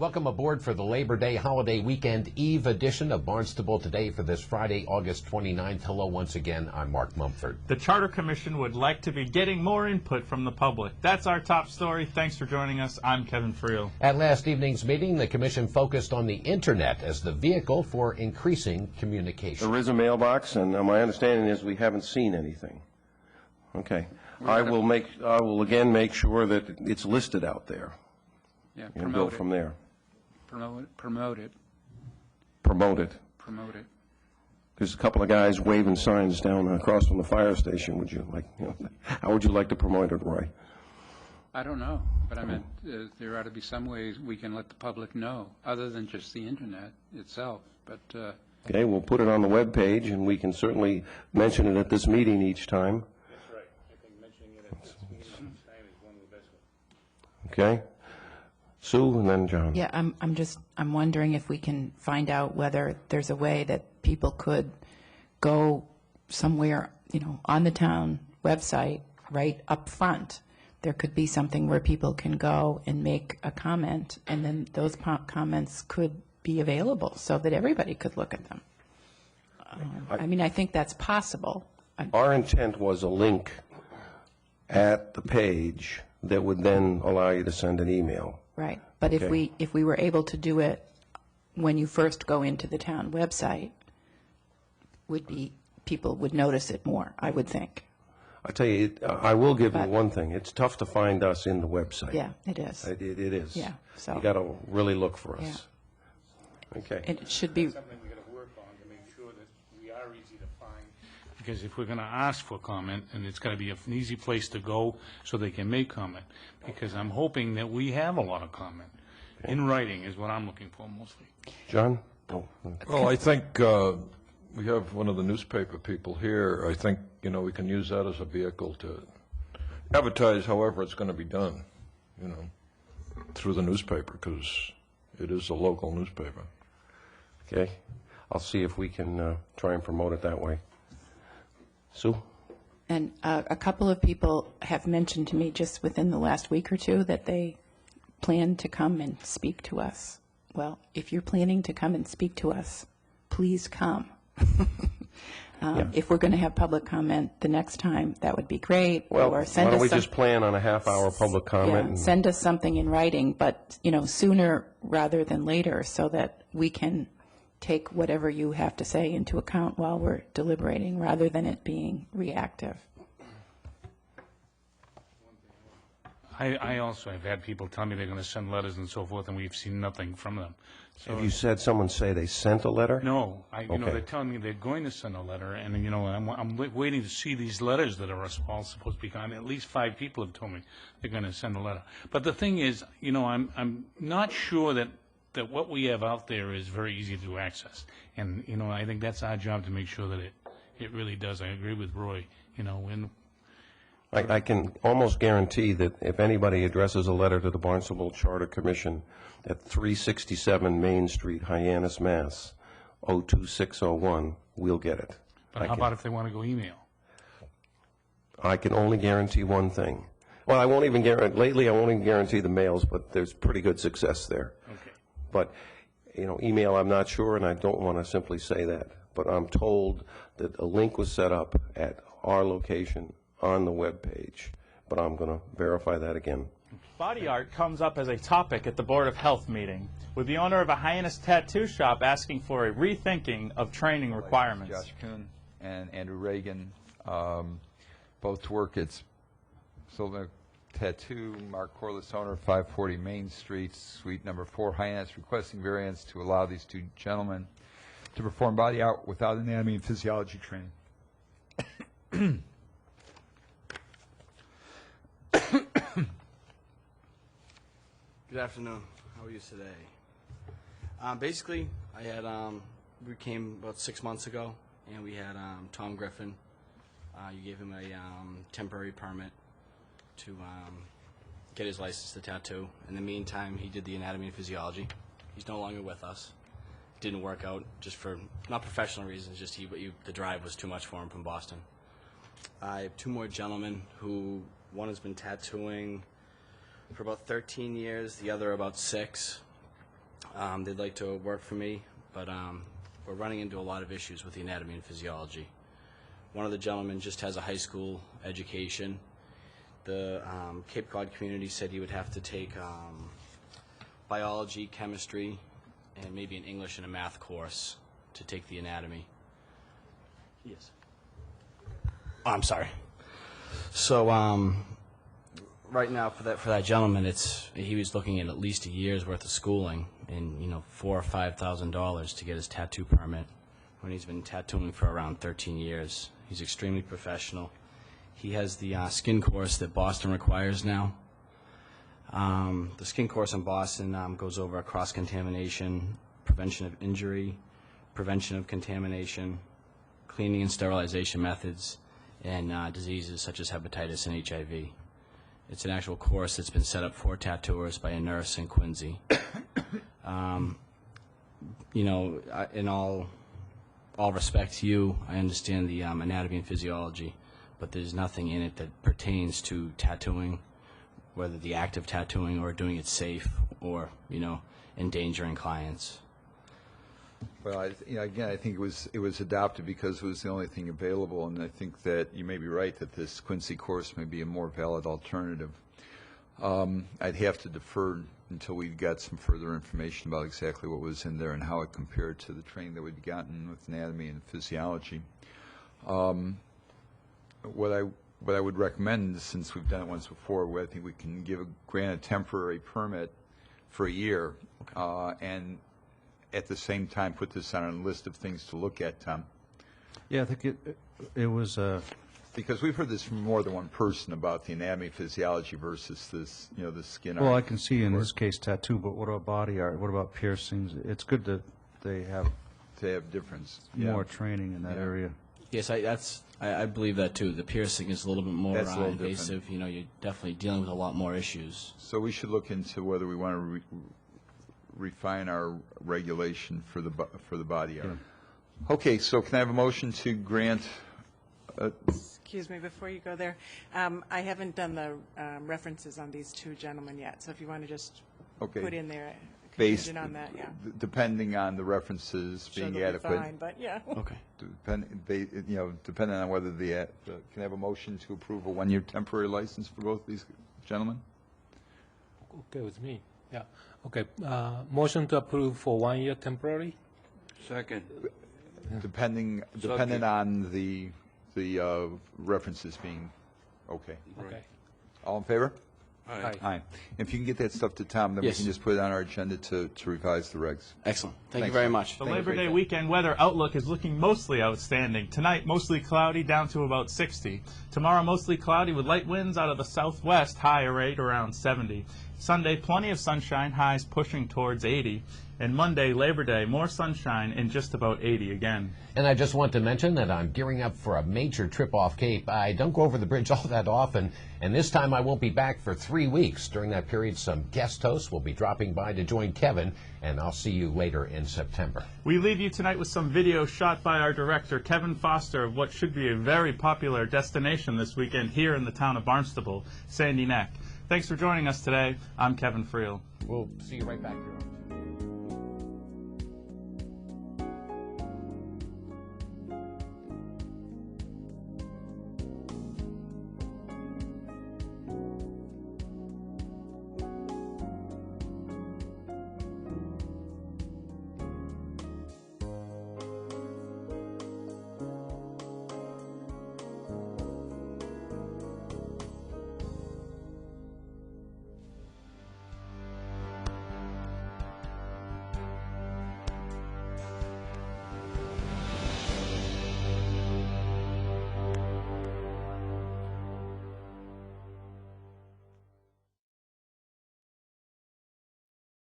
Welcome aboard for the Labor Day holiday weekend eve edition of Barnstable Today for this Friday, August 29th. Hello once again, I'm Mark Mumford. The Charter Commission would like to be getting more input from the public. That's our top story. Thanks for joining us. I'm Kevin Friel. At last evening's meeting, the Commission focused on the Internet as the vehicle for increasing communication. There is a mailbox, and my understanding is we haven't seen anything. Okay. I will again make sure that it's listed out there. Yeah, And go from there. Promote it. There's a couple of guys waving signs down across from the fire station. Would you like? How would you like to promote it, Roy? I don't know, but I meant there ought to be some ways we can let the public know, other than just the internet itself. But okay, we'll put it on the web page, and we can certainly mention it at this meeting each time. That's right. I think mentioning it at this meeting each time is one of the best ways. Okay. Sue, and then John. Yeah, I'm wondering if we can find out whether there's a way that people could go somewhere, on the town website, right up front. There could be something where people can go and make a comment, and then those comments could be available so that everybody could look at them. I think that's possible. Our intent was a link at the page that would then allow you to send an email. Right, but Okay. if we were able to do it when you first go into the town website, people would notice it more, I would think. I tell you, I will give you one thing. It's tough to find us in the website. Yeah, it is. It is. Yeah, so- You got to really look for us. Okay. And it should be, Something we got to work on to make sure that we are easy to find. Because if we're going to ask for comment, and it's got to be an easy place to go so they can make comment, because I'm hoping that we have a lot of comment. In writing is what I'm looking for mostly. John? Oh, Well, I think we have one of the newspaper people here. I think, we can use that as a vehicle to advertise however it's going to be done, through the newspaper, because it is a local newspaper. okay. I'll see if we can try and promote it that way. Sue? and a couple of people have mentioned to me just within the last week or two that they plan to come and speak to us. Well, if you're planning to come and speak to us, please come. If we're going to have public comment the next time, that would be great. Well, Or why send don't us we some- just plan on a half-hour public comment? Yeah, and- send us something in writing, but, sooner rather than later, so that we can take whatever you have to say into account while we're deliberating, rather than it being reactive. I also have had people tell me they're going to send letters and so forth, and we've seen nothing from them. So Have you said someone say they sent a letter? No, Okay. they're telling me they're going to send a letter, and I'm waiting to see these letters that are all supposed to be gone. At least 5 people have told me they're going to send a letter. But the thing is, I'm not sure that what we have out there is very easy to access, and I think that's our job to make sure that it really does. I agree with Roy. When I can almost guarantee that if anybody addresses a letter to the Barnstable Charter Commission at 367 Main Street, Hyannis, Mass. 02601, we'll get it. But how about if they want to go email? I can only guarantee one thing. Well, I won't even guarantee, lately I won't even guarantee the mails, but there's pretty good success there. Okay. But, email, I'm not sure, and I don't want to simply say that. But I'm told that a link was set up at our location on the web page, but I'm going to verify that again. Body art comes up as a topic at the Board of Health meeting, with the owner of a Hyannis tattoo shop asking for a rethinking of training requirements. Josh Kuhn and Andrew Reagan, both work at Silver Tattoo. Mark Corliss, owner, 540 Main Street, suite number 4, Hyannis, requesting variance to allow these 2 gentlemen to perform body art without anatomy and physiology training. Good afternoon. How are you today? Basically, we came about 6 months ago, and we had Tom Griffin. You gave him a temporary permit to get his license to tattoo. In the meantime, he did the anatomy and physiology. He's no longer with us. Didn't work out, just for not professional reasons. Just the drive was too much for him from Boston. I have 2 more gentlemen who one has been tattooing for about 13 years, the other about 6. They'd like to work for me, but we're running into a lot of issues with the anatomy and physiology. One of the gentlemen just has a high school education. The Cape Cod community said he would have to take biology, chemistry, and maybe an English and a math course to take the anatomy. Yes. Oh, I'm sorry. So right now for that gentleman, he was looking at least a year's worth of schooling and $4,000 or $5,000 to get his tattoo permit when he's been tattooing for around 13 years. He's extremely professional. He has the skin course that Boston requires now. The skin course in Boston goes over cross-contamination, prevention of injury, prevention of contamination, cleaning and sterilization methods, and diseases such as hepatitis and HIV. It's an actual course that's been set up for tattooers by a nurse in Quincy. In all respect to you, I understand the anatomy and physiology, but there's nothing in it that pertains to tattooing, whether the act of tattooing or doing it safe or, endangering clients. Well, again, I think it was adopted because it was the only thing available, and I think that you may be right that this Quincy course may be a more valid alternative. I'd have to defer until we got some further information about exactly what was in there and how it compared to the training that we'd gotten with anatomy and physiology. What I would recommend, since we've done it once before, I think we can grant a temporary permit for a year, and at the same time put this on a list of things to look at, Tom. Yeah, I think it was because we've heard this from more than one person about the anatomy physiology versus this, the skin art. well, I can see in this case tattoo, but what about body art? What about piercings? It's good that they have difference. more training in that area. Yes, I believe that too. The piercing is a little bit more That's a little invasive. You're definitely dealing with a lot more issues. So we should look into whether we want to refine our regulation for the body art. Yeah. Okay, so can I have a motion to grant? Excuse me, before you go there, I haven't done the references on these two gentlemen yet, so if you want to just put in there a contingent on that, yeah. Depending on the references being they'll adequate. be fine, but yeah. Okay. Depending on whether can I have a motion to approve a one-year temporary license for both these gentlemen? Okay with me, yeah. Okay, motion to approve for 1 year temporary? Second. Depending on the references being okay. Okay. All in favor? Aye. Aye. If you can get that stuff to Tom, then Yes. we can just put it on our agenda to revise the regs. Excellent. Thank you Thanks, very sir. much. The Thank you Labor for Day your time. weekend weather outlook is looking mostly outstanding. Tonight, mostly cloudy, down to about 60. Tomorrow, mostly cloudy with light winds out of the southwest, high rate around 70. Sunday, plenty of sunshine, highs pushing towards 80. And Monday, Labor Day, more sunshine and just about 80 again. And I just want to mention that I'm gearing up for a major trip off Cape. I don't go over the bridge all that often, and this time I won't be back for 3 weeks. During that period, some guest hosts will be dropping by to join Kevin, and I'll see you later in September. We leave you tonight with some video shot by our director, Kevin Foster, of what should be a very popular destination this weekend here in the town of Barnstable, Sandy Neck. Thanks for joining us today. I'm Kevin Friel. We'll see you right back here.